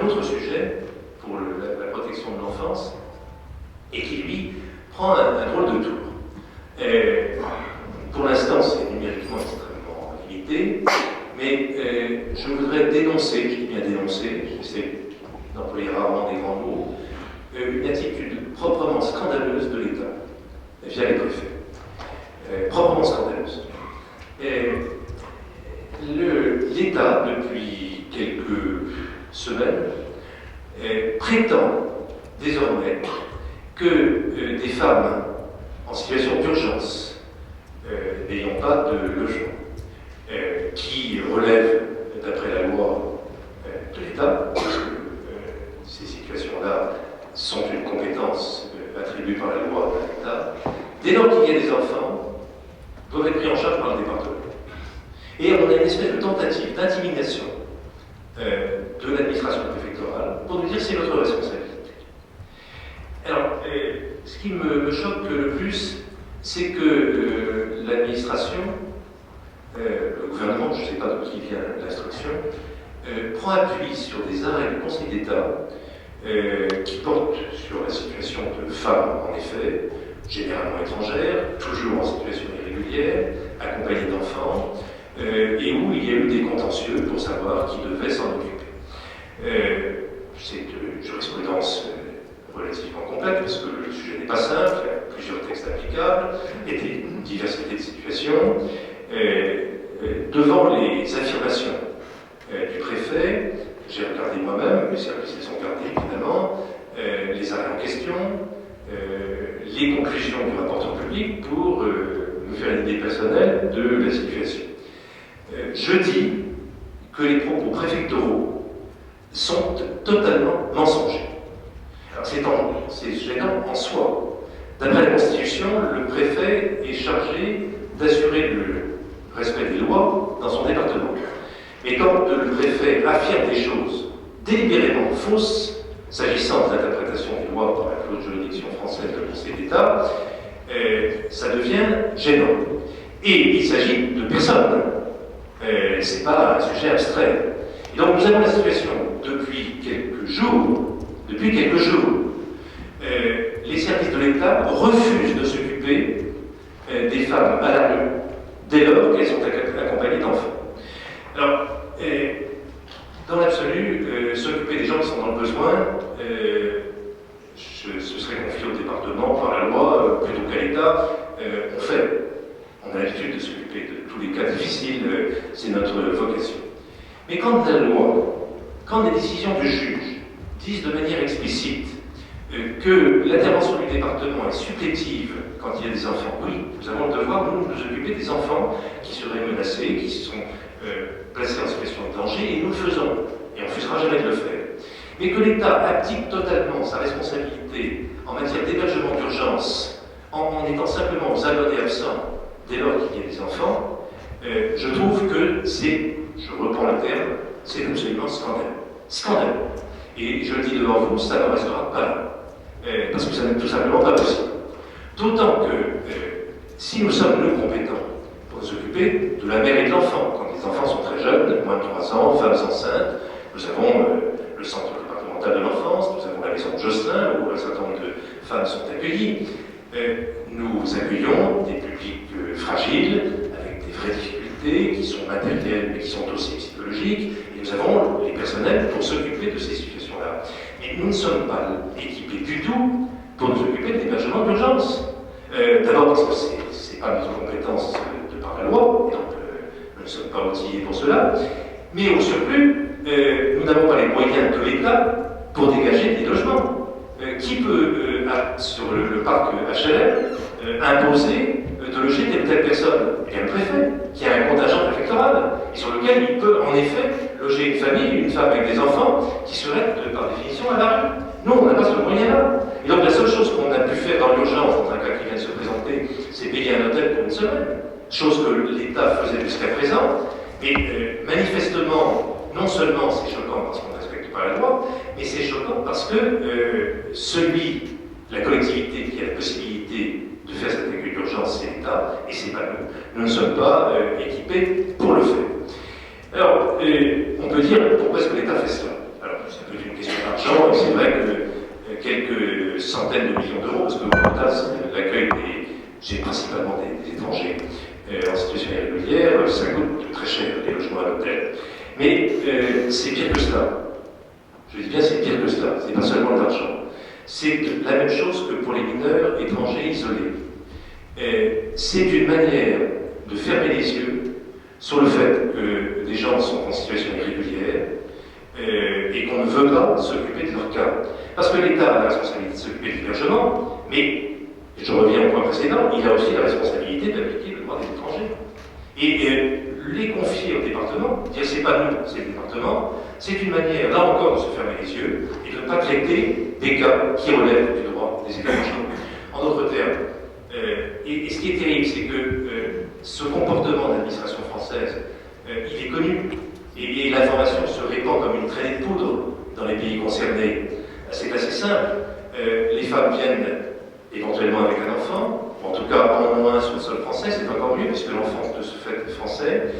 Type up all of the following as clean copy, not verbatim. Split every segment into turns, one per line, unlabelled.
autre sujet pour la protection de l'enfance et qui, lui, prend un drôle de tour. Pour l'instant, c'est numériquement extrêmement limité, mais je voudrais dénoncer, je dis bien dénoncer, j'essaie d'employer rarement des grands mots, une attitude proprement scandaleuse de l'État via les préfets. Proprement scandaleuse. L'État, depuis quelques semaines, prétend désormais que des femmes en situation d'urgence, n'ayant pas de logement, qui relèvent, d'après la loi de l'État, parce que ces situations-là sont une compétence attribuée par la loi de l'État, dès lors qu'il y a des enfants, doivent être pris en charge par le département. Et on a une espèce de tentative d'intimidation de l'administration préfectorale pour nous dire c'est notre responsabilité. Alors, ce qui me choque le plus, c'est que l'administration, le gouvernement, je ne sais pas d'où qui vient l'instruction, prend appui sur des arrêts du Conseil d'État qui portent sur la situation de femmes, en effet, généralement étrangères, toujours en situation irrégulière, accompagnées d'enfants, et où il y a eu des contentieux pour savoir qui devait s'en occuper. C'est une jurisprudence relativement complète, parce que le sujet n'est pas simple, il y a plusieurs textes applicables, et une diversité de situations. Devant les affirmations du préfet, j'ai regardé moi-même, les services les ont regardés évidemment, les arrêts en question, les conclusions du rapporteur public pour nous faire une idée personnelle de la situation. Je dis que les propos préfectoraux sont totalement mensongers. Alors c'est gênant en soi. D'après la Constitution, le préfet est chargé d'assurer le respect des lois dans son département. Mais quand le préfet affirme des choses délibérément fausses, s'agissant de l'interprétation des lois par la haute juridiction française du Conseil d'État, ça devient gênant. Et il s'agit de personnes. C'est pas un sujet abstrait. Et donc nous avons la situation depuis quelques jours, les services de l'État refusent de s'occuper des femmes à la rue dès lors qu'elles sont accompagnées d'enfants. Alors, dans l'absolu, s'occuper des gens qui sont dans le besoin, ce serait confié au département par la loi plutôt qu'à l'État. On a l'habitude de s'occuper de tous les cas difficiles, c'est notre vocation. Mais quand la loi, quand les décisions du juge disent de manière explicite que l'intervention du département est supplétive quand il y a des enfants, oui, nous avons le devoir, nous, de nous occuper des enfants qui seraient menacés, qui sont placés en situation de danger, et nous le faisons, et on ne refusera jamais de le faire. Mais que l'État abdique totalement sa responsabilité en matière d'hébergement d'urgence, en étant simplement aux abonnés absents dès lors qu'il y a des enfants, je trouve que c'est, je reprends le terme, c'est absolument scandaleux. Scandaleux. Et je le dis devant vous, ça ne restera pas là. Parce que ça n'est tout simplement pas possible. D'autant que si nous sommes, nous, compétents pour nous occuper de la mère et de l'enfant, quand les enfants sont très jeunes, moins de 3 ans, femmes enceintes, nous avons le centre départemental de l'enfance, nous avons la maison de Josselin, où un certain nombre de femmes sont accueillies. Nous accueillons des publics fragiles, avec des vraies difficultés, qui sont matérielles, mais qui sont aussi psychologiques, et nous avons les personnels pour s'occuper de ces situations-là. Mais nous ne sommes pas équipés du tout pour nous occuper de l'hébergement d'urgence. D'abord parce que ce n'est pas notre compétence de par la loi, et donc nous ne sommes pas outillés pour cela, mais au surplus, nous n'avons pas les moyens de l'État pour dégager des logements. Qui peut, sur le parc HLM, imposer de loger telle personne? Eh bien, le préfet, qui a un contingent préfectoral, et sur lequel il peut en effet loger une famille, une femme avec des enfants, qui serait par définition à la rue. Nous, on n'a pas ce moyen-là. Et donc la seule chose qu'on a pu faire dans l'urgence, dans un cas qui vient de se présenter, c'est payer un hôtel pour une semaine, chose que l'État faisait jusqu'à présent. Mais manifestement, non seulement c'est choquant parce qu'on ne respecte pas la loi, mais c'est choquant parce que la collectivité qui a la possibilité de faire cette accueil d'urgence, c'est l'État, et c'est pas nous. Nous ne sommes pas équipés pour le faire. Alors, on peut dire, pourquoi est-ce que l'État fait cela? Alors, c'est une question centaines de millions d'euros, parce que au total, l'accueil j'ai principalement des étrangers en situation irrégulière, ça coûte très cher, les logements à l'hôtel. Mais c'est pire que cela. Je dis bien c'est pire que cela, c'est pas seulement de l'argent. C'est la même chose que pour les mineurs étrangers isolés. C'est une manière de fermer les yeux sur le fait que des gens sont en situation irrégulière et qu'on ne veut pas s'occuper de leur cas. Parce que l'État a la responsabilité de s'occuper de l'hébergement, mais, je reviens au point précédent, il a aussi la responsabilité d'appliquer le droit des étrangers. Et les confier au département, dire c'est pas nous, c'est le département, c'est une manière, là encore, de se fermer les yeux et de ne pas traiter des cas qui relèvent du droit des étrangers. En d'autres termes, et ce qui est terrible, c'est que ce comportement de l'administration française, il est connu, et l'information se répand comme une traînée de poudre dans les pays concernés. C'est assez simple. Les femmes viennent éventuellement avec un enfant, en tout cas en moins sur le sol français, c'est encore mieux, puisque l'enfant de ce fait est français.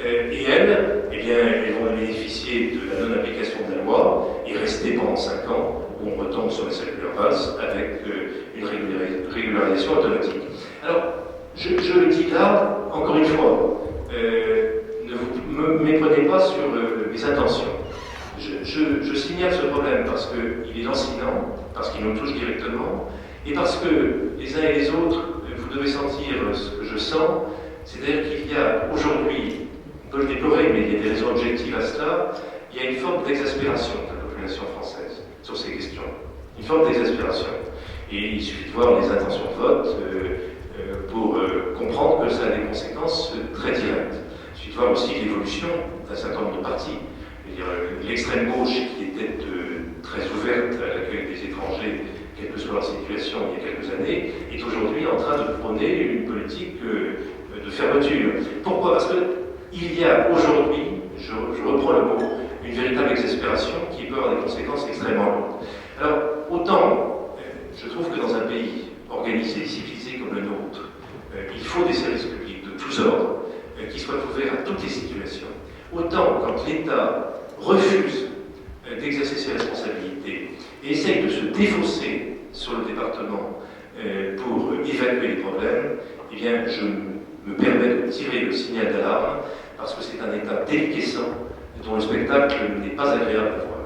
Et elles, eh bien, elles vont bénéficier de la non-application de la loi et rester pendant 5 ans, où on retombe sur les circulaires Valls avec une régularisation automatique. Alors, je le dis là, encore une fois, ne vous me méprenez pas sur mes intentions. Je signale ce problème parce qu'il est lancinant, parce qu'il nous touche directement, et parce que les uns et les autres, vous devez sentir ce que je sens, c'est-à-dire qu'il y a aujourd'hui, on peut le déplorer, mais il y a des raisons objectives à cela, il y a une forme d'exaspération de la population française sur ces questions. Une forme d'exaspération. Et il suffit de voir les intentions de vote pour comprendre que ça a des conséquences très directes. Il suffit de voir aussi l'évolution d'un certain nombre de partis. L'extrême gauche, qui était très ouverte à l'accueil des étrangers, quelle que soit leur situation il y a quelques années, est aujourd'hui en train de prôner une politique de fermeture. Pourquoi? Parce qu'il y a aujourd'hui, je reprends le mot, une véritable exaspération qui peut avoir des conséquences extrêmement lourdes. Alors, autant, je trouve que dans un pays organisé et civilisé comme le nôtre, il faut des services publics de tous ordres qui soient ouverts à toutes les situations. Autant, quand l'État refuse d'exercer ses responsabilités et essaye de se défausser sur le département pour évacuer les problèmes, eh bien, je me permets de tirer le signal d'alarme parce que c'est un État déliquescent dont le spectacle n'est pas agréable à voir.